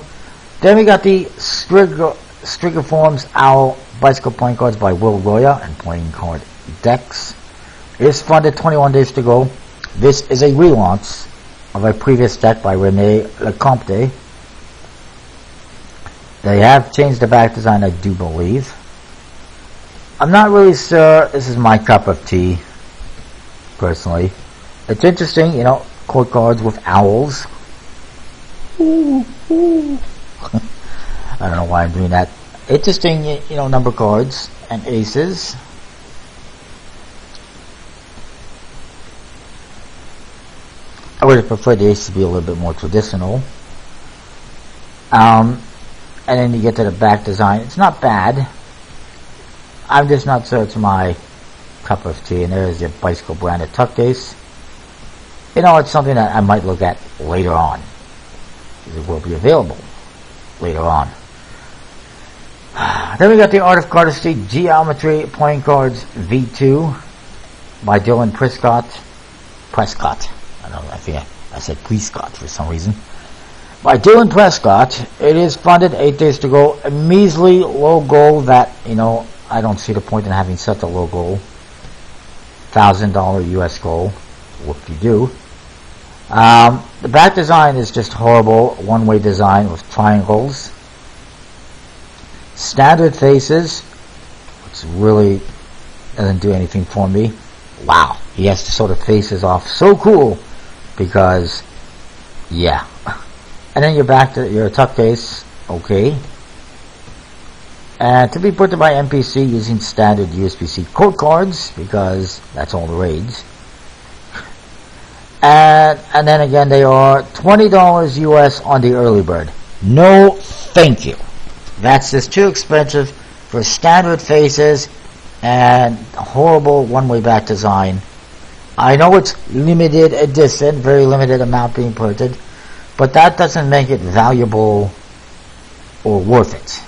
Then we got the Striga Forms Owl Bicycle Playing Cards by Will Roya and Playing Card Decks. It is funded, 21 days to go. This is a relaunch of a previous deck by Rene Lecomte. They have changed the back design, I do believe. I'm not really sure this is my cup of tea, personally. It's interesting, you know, court cards with owls. Ooh, ooh. I don't know why I'm doing that. Interesting, you know, number cards and aces. I would have preferred the ace to be a little bit more traditional. And then you get to the back design. It's not bad. I'm just not sure it's my cup of tea. And there's your bicycle branded tuck case. You know, it's something that I might look at later on. It will be available later on. Then we got the Art of Cardistry Geometry Playing Cards V2 by Dylan Prescott. I don't know, I think I said Prescott for some reason. By Dylan Prescott. It is funded, 8 days to go. A measly low goal that, you know, I don't see the point in having such a low goal. $1,000 US goal. Whoop-de-doo. The back design is just horrible. One-way design with triangles. Standard faces, which really doesn't do anything for me. Wow, he has to sort of faces off. So cool, because, yeah. And then you're back to your tuck case, okay. And to be put by MPC using standard USB-C code cards, because that's all the rage. And then again, they are $20 US on the early bird. No, thank you. That's just too expensive for standard faces and horrible one-way back design. I know it's limited edition, very limited amount being printed, but that doesn't make it valuable or worth it.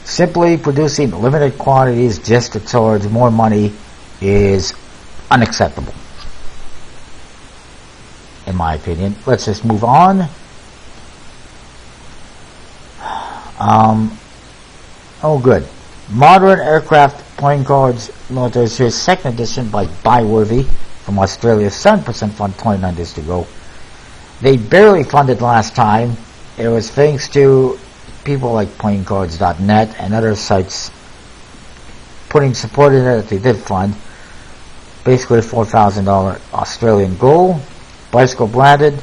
Simply producing limited quantities just to charge more money is unacceptable, in my opinion. Let's just move on. Oh good. Modern Aircraft Playing Cards Military Series 2nd Edition by Buyworthy from Australia. 7% fund, 29 days to go. They barely funded last time. It was thanks to people like playingcards.net and other sites putting support in it that they did fund. Basically a $4,000 Australian goal. Bicycle branded.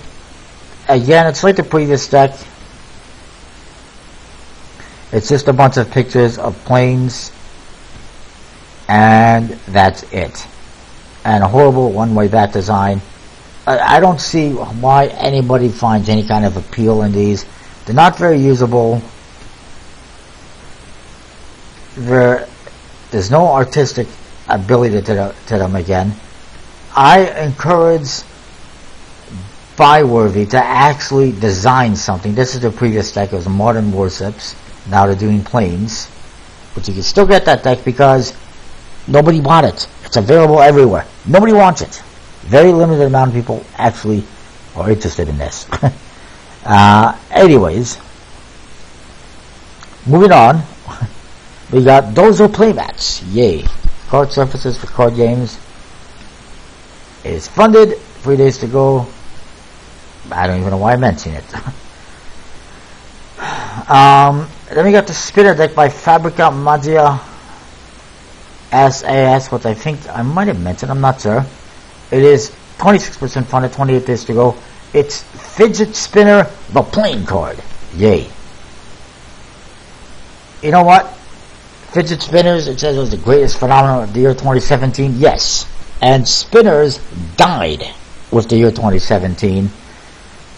Again, it's like the previous deck. It's just a bunch of pictures of planes, and that's it. And a horrible one-way back design. I don't see why anybody finds any kind of appeal in these. They're not very usable. There's no artistic ability to them again. I encourage Buyworthy to actually design something. This is the previous deck. It was a modern warships. Now they're doing planes. But you can still get that deck because nobody bought it. It's available everywhere. Nobody wants it. Very limited amount of people actually are interested in this. Anyways, moving on. We got Dozo Playmats. Yay. Card surfaces for card games. It's funded. 3 days to go. I don't even know why I mentioned it. Then we got the Spinner deck by Fabrica Magia SAS, which I think I might have mentioned. I'm not sure. It is 26% funded, 28 days to go. It's Fidget Spinner, the playing card. Yay. You know what? Fidget spinners, it says, was the greatest phenomenon of the year 2017. Yes. And spinners died with the year 2017.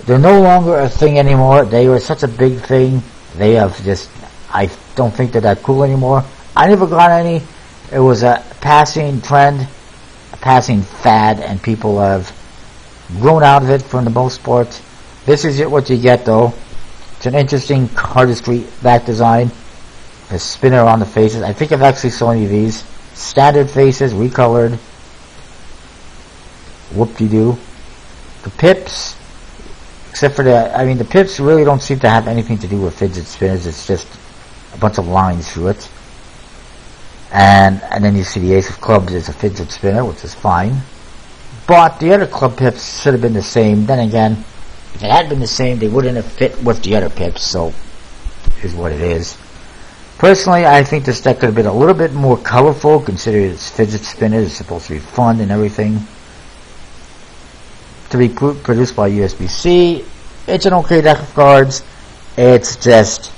They're no longer a thing anymore. They were such a big thing. They have just, I don't think they're that cool anymore. I never got any. It was a passing trend, a passing fad, and people have grown out of it for the most part. This is what you get though. It's an interesting cardistry back design. A spinner on the faces. I think I've actually seen any of these. Standard faces, recolored. Whoop-de-doo. The pips, except for the pips really don't seem to have anything to do with fidget spinners. It's just a bunch of lines through it. And then you see the ace of clubs is a fidget spinner, which is fine. But the other club pips should have been the same. Then again, if it had been the same, they wouldn't have fit with the other pips, so is what it is. Personally, I think this deck could have been a little bit more colorful, considering it's fidget spinners. It's supposed to be fun and everything. To be produced by USBC, it's an okay deck of cards. It's just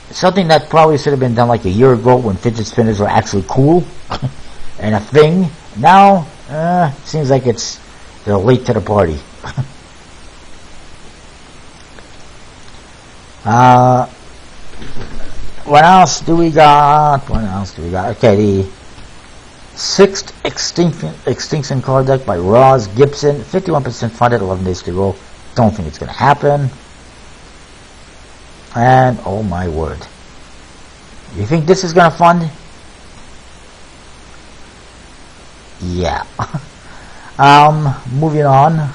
something that probably should have been done like a year ago when fidget spinners were actually cool and a thing. Now, seems like they're late to the party. What else do we got? Okay, the 6th Extinction card deck by Roz Gibson. 51% funded, 11 days to go. Don't think it's going to happen. And, oh my word. You think this is going to fund? Yeah. Moving on.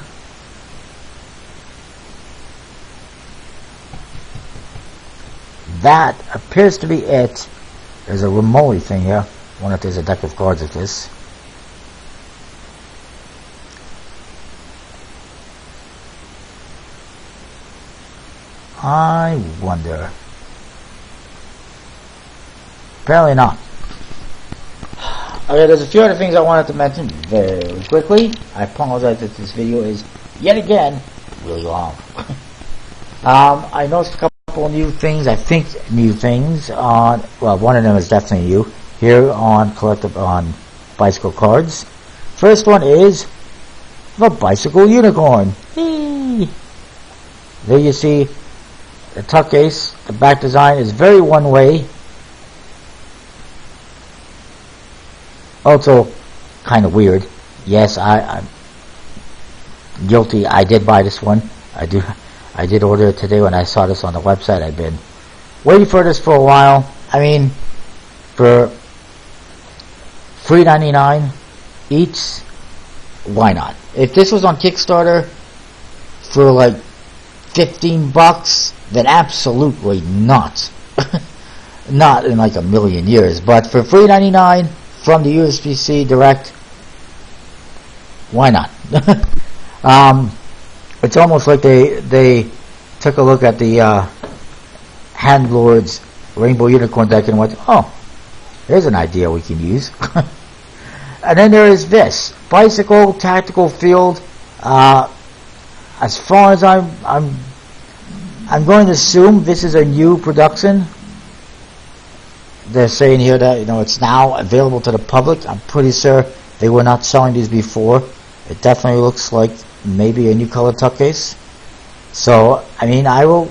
That appears to be it. There's a Ramoli thing here. I wonder if there's a deck of cards of this. I wonder. Apparently not. Okay, there's a few other things I wanted to mention very quickly. I apologize that this video is, yet again, really long. I noticed a couple new things. I think new things on, well, one of them is definitely new. Here on Bicycle Cards. First one is the Bicycle Unicorn. Hey. There you see The tuck case, the back design is very one way. Also, kind of weird. Yes, I'm guilty. I did buy this one. I did order it today when I saw this on the website. I've been waiting for this for a while. I mean, for $3.99 each, why not? If this was on Kickstarter for like $15, then absolutely not. Not in like a million years. But for $3.99 from the USB-C Direct, why not? It's almost like they took a look at the Handlord's Rainbow Unicorn deck and went, oh, here's an idea we can use. And then there is this Bicycle Tactical Field. As far as I'm going to assume this is a new production. They're saying here that it's now available to the public. I'm pretty sure they were not selling these before. It definitely looks like maybe a new color tuck case. So I mean, I will.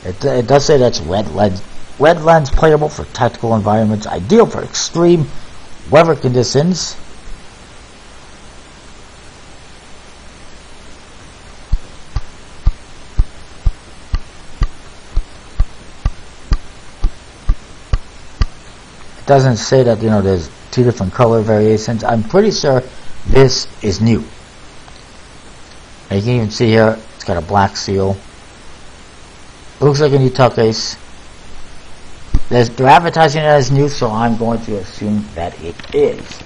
It does say that's red lens playable for tactical environments, ideal for extreme weather conditions. It doesn't say that there's 2 different color variations. I'm pretty sure this is new. And you can even see here it's got a black seal. It looks like a new tuck case. They're advertising it as new, so I'm going to assume that it is.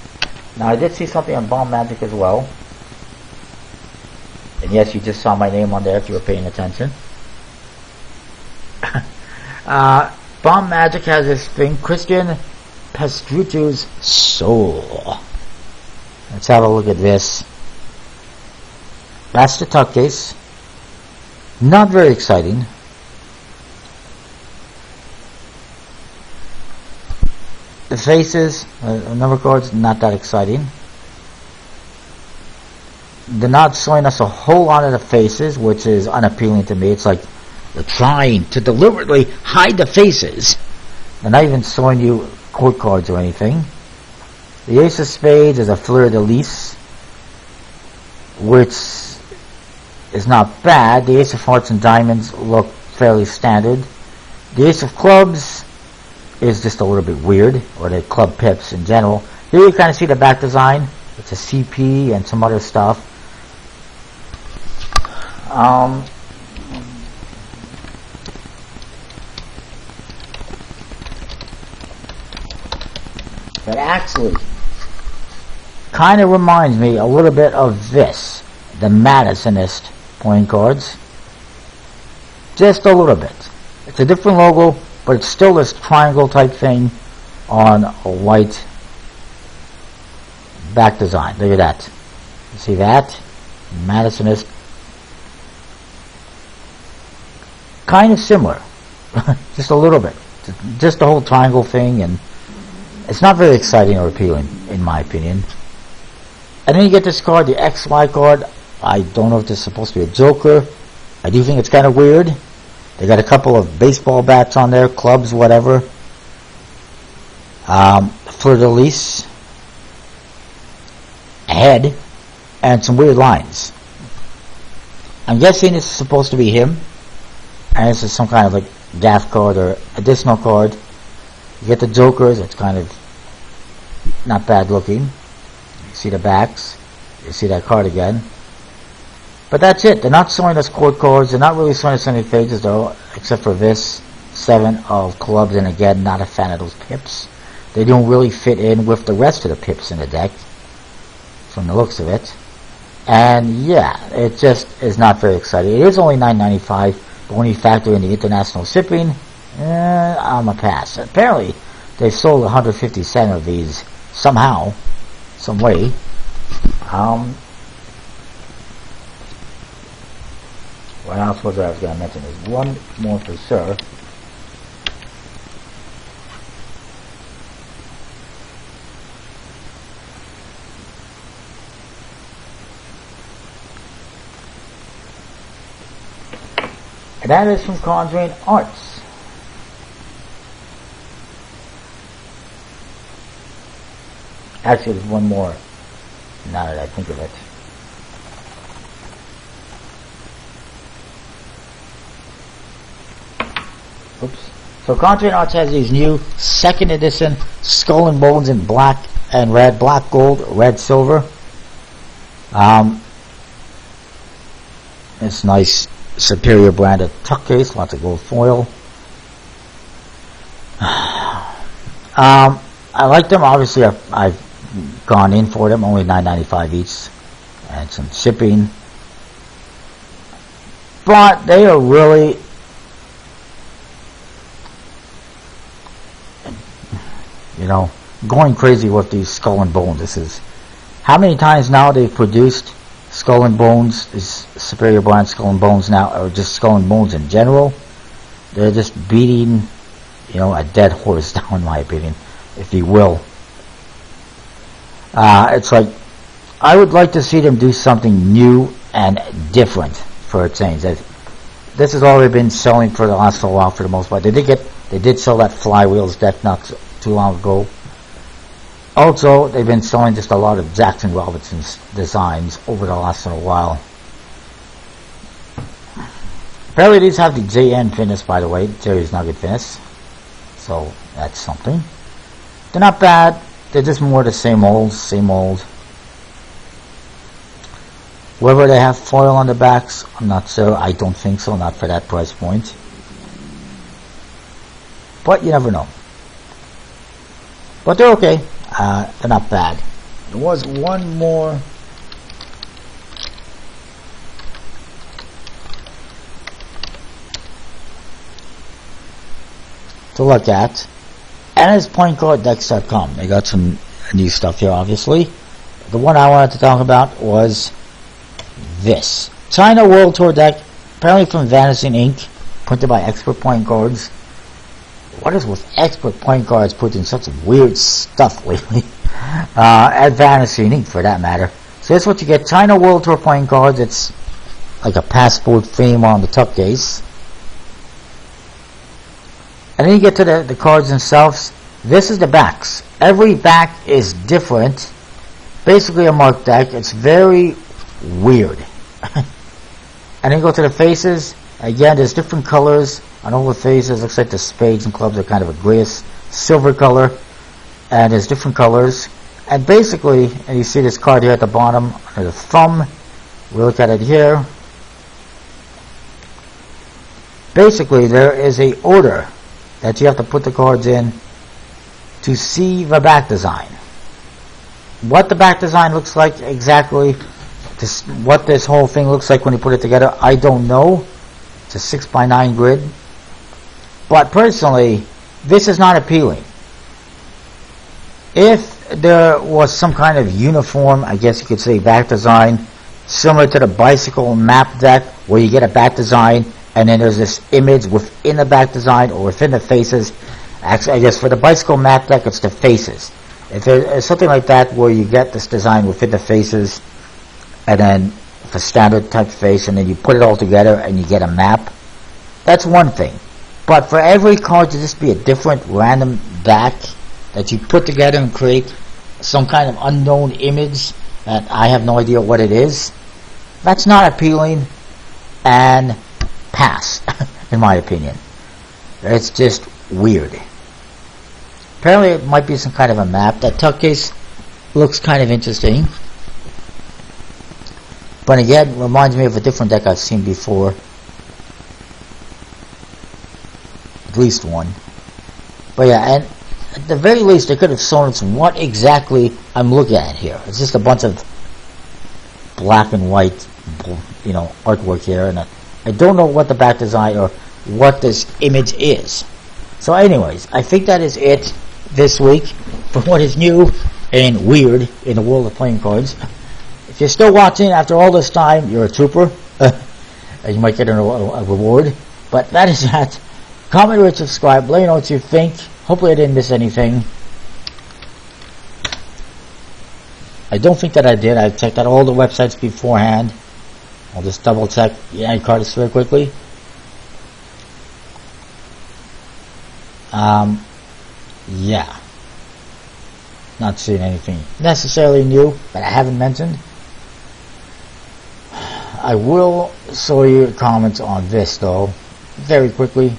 Now, I did see something on Bomb Magic as well. And yes, you just saw my name on there if you were paying attention. Bomb Magic has this thing, Christian Pastrucci's Soul. Let's have a look at this. That's the tuck case. Not very exciting. The faces, number cards, not that exciting. They're not showing us a whole lot of the faces, which is unappealing to me. It's like they're trying to deliberately hide the faces. They're not even showing you court cards or anything. The Ace of Spades is a fleur-de-lis, which is not bad. The Ace of Hearts and Diamonds look fairly standard. The Ace of Clubs is just a little bit weird, or the club pips in general. Here you kind of see the back design. It's a CP and some other stuff. But actually, kind of reminds me a little bit of this, the Madisonist playing cards. Just a little bit. It's a different logo, but it's still this triangle type thing on a white back design. Look at that. You see that? Madisonist. Kind of similar. Just a little bit. Just the whole triangle thing, and it's not very exciting or appealing, in my opinion. And then you get this card, the XY card. I don't know if this is supposed to be a Joker. I do think it's kind of weird. They got a couple of baseball bats on there, clubs, whatever. Fleur-de-lis. A head. And some weird lines. I'm guessing this is supposed to be him. And this is some kind of like gaff card or additional card. You get the Jokers. It's kind of not bad looking. You see the backs. You see that card again. But that's it. They're not showing us court cards. They're not really showing us any pages though, except for this 7 of clubs. And again, not a fan of those pips. They don't really fit in with the rest of the pips in the deck, from the looks of it. And yeah, it just is not very exciting. It is only $9.95, but when you factor in the international shipping, I'm a pass. Apparently, they sold 157 of these somehow, some way. What else was I was going to mention? There's one more for sure. And that is from Conjuring Arts. Actually, there's one more, now that I think of it. Oops. So Conjuring Arts has these new second edition Skull and Bones in black and red, black gold, red silver. It's nice Superior branded tuck case, lots of gold foil. I like them. Obviously, I've gone in for them. Only $9.95 each, and some shipping. But they are really, going crazy with these Skull and Bones. This is how many times now they've produced Skull and Bones, is Superior brand Skull and Bones now, or just Skull and Bones in general. They're just beating, a dead horse down, in my opinion, if you will. It's like, I would like to see them do something new and different for a change. This has already been selling for the last little while for the most part. They did sell that Flywheels deck not too long ago. Also, they've been selling just a lot of Jackson Robinson's designs over the last little while. Apparently these have the JN finish, by the way, Jerry's Nugget finish. So, that's something. They're not bad. They're just more the same old, same old. Whether they have foil on the backs, I'm not sure. I don't think so, not for that price point. But you never know. But they're okay. They're not bad. There was one more to look at, and it's pointcarddex.com. They got some new stuff here, obviously. The one I wanted to talk about was this China World Tour deck, apparently from Vanishing Ink, printed by Expert Point Cards. What is with Expert Point Cards putting such weird stuff lately? At Vanishing Ink, for that matter. So that's what you get. China World Tour Point Cards. It's like a passport frame on the tuck case. And then you get to the cards themselves. This is the backs. Every back is different. Basically a marked deck. It's very weird. And then you go to the faces. Again, there's different colors on all the faces. Looks like the spades and clubs are kind of a grayish silver color, and there's different colors. And basically, and you see this card here at the bottom under the thumb. We look at it here. Basically, there is a order that you have to put the cards in to see the back design. What the back design looks like exactly, what this whole thing looks like when you put it together, I don't know. It's a 6x9 grid. But personally, this is not appealing. If there was some kind of uniform, I guess you could say, back design, similar to the bicycle map deck, where you get a back design, and then there's this image within the back design, or within the faces. Actually, I guess for the bicycle map deck, it's the faces. If there's something like that, where you get this design within the faces, and then a standard type face, and then you put it all together and you get a map, that's one thing. But for every card to just be a different random back that you put together and create some kind of unknown image that I have no idea what it is, that's not appealing, and pass, in my opinion. It's just weird. Apparently it might be some kind of a map. That tuck case looks kind of interesting. But again, it reminds me of a different deck I've seen before. At least one. But yeah, and at the very least, they could have shown us what exactly I'm looking at here. It's just a bunch of black and white, artwork here, and I don't know what the back design or what this image is. So anyways, I think that is it this week for what is new and weird in the world of playing cards. If you're still watching after all this time, you're a trooper. You might get a reward. But that is that. Comment, rate, subscribe. Let me know what you think. Hopefully I didn't miss anything. I don't think that I did. I checked out all the websites beforehand. I'll just double check the card very quickly. Yeah. Not seeing anything necessarily new that I haven't mentioned. I will show you comments on this though, very quickly.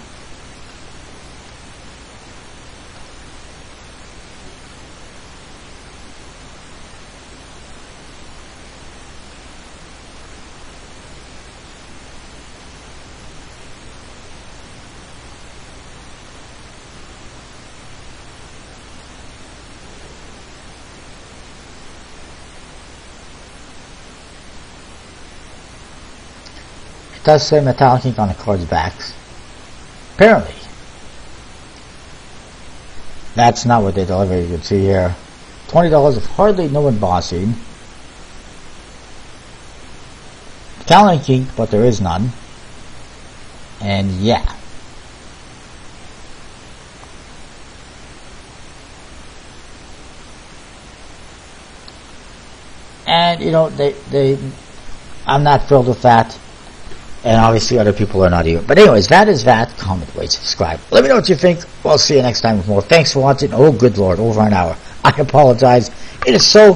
It does say metallic ink on the card's backs. Apparently. That's not what they deliver. You can see here. $20 of hardly no embossing. Metallic ink, but there is none. And yeah. And you know, I'm not thrilled with that. And obviously other people are not either. But anyways, that is that. Comment, rate, subscribe. Let me know what you think. We'll see you next time with more. Thanks for watching. Oh, good Lord, over an hour. I apologize. It is so